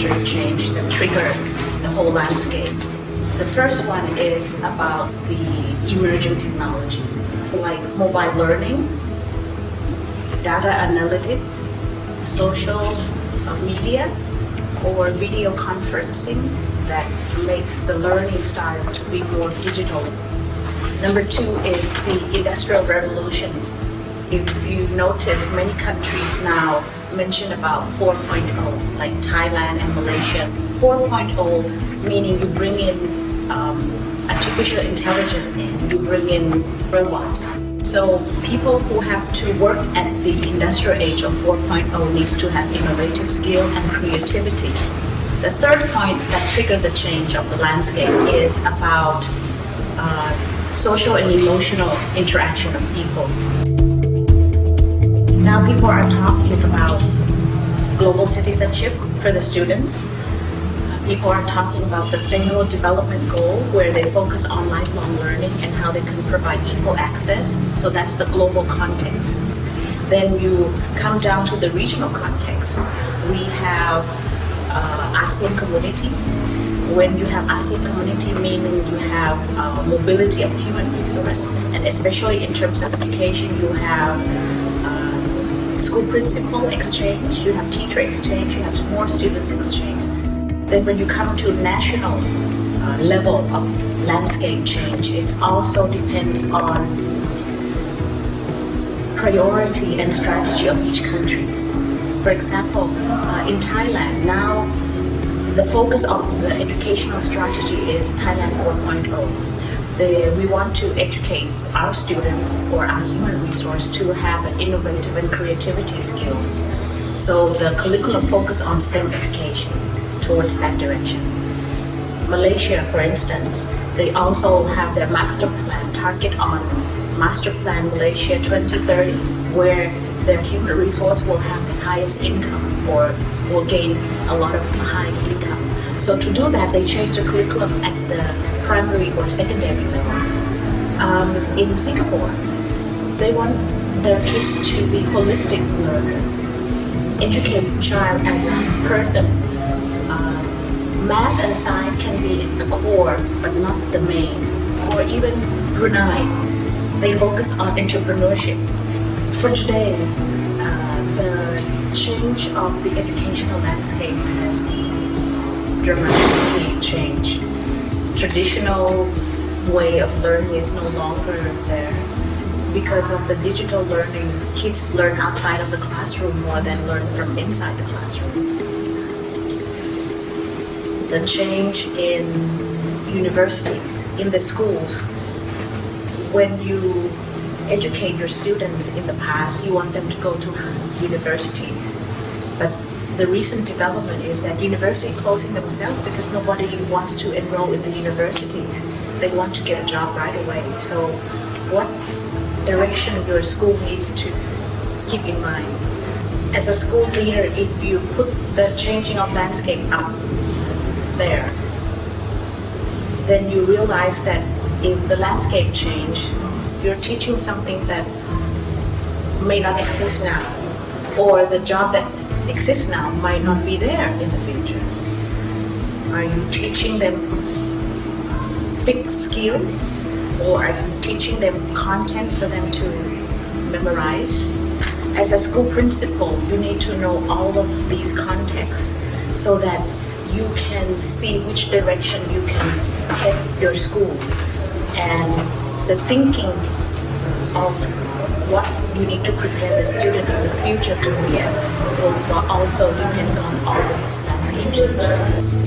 major change that triggered the whole landscape. The first one is about the emerging technology, like mobile learning, data analytics, social media, or video conferencing that makes the learning style to be more digital. Number two is the Industrial Revolution. If you notice, many countries now mention about 4.0, like Thailand and Malaysia. 4.0 meaning you bring in artificial intelligence and you bring in robots. So people who have to work at the industrial age of 4.0 needs to have innovative skill and creativity. The third point that triggered the change of the landscape is about social and emotional interaction of people. Now people are talking about global citizenship for the students. People are talking about sustainable development goal where they focus on lifelong learning and how they can provide equal access. So that's the global context. Then you come down to the regional context. We have ASEAN community. When you have ASEAN community, meaning you have mobility of human resource, and especially in terms of education, you have school principal exchange, you have teacher exchange, you have more students exchange. Then when you come to national level of landscape change, it also depends on priority and strategy of each country. For example, in Thailand, now the focus of the educational strategy is Thailand 4.0. We want to educate our students or our human resource to have an innovative and creativity skills. So the curriculum focus on STEM education towards that direction. Malaysia, for instance, they also have their master plan target on Master Plan Malaysia 2030, where their human resource will have the highest income or will gain a lot of high income. So to do that, they change the curriculum at the primary or secondary level. In Singapore, they want their kids to be holistic learner, educate child as a person. Math and science can be the core, but not the main. Or even Brunei, they focus on entrepreneurship. For today, the change of the educational landscape has dramatically changed. Traditional way of learning is no longer there. Because of the digital learning, kids learn outside of the classroom more than learn from inside the classroom. The change in universities, in the schools, when you educate your students in the past, you want them to go to universities. But the recent development is that universities closing themselves because nobody wants to enroll in the universities. They want to get a job right away. So what direction your school needs to keep in mind? As a school leader, if you put the changing of landscape up there, then you realize that if the landscape change, you're teaching something that may not exist now, or the job that exists now might not be there in the future. Are you teaching them fixed skill, or are you teaching them content for them to memorize? As a school principal, you need to know all of these contexts so that you can see which direction you can head your school, and the thinking of what you need to prepare the student in the future career will also depends on all these landscape changes.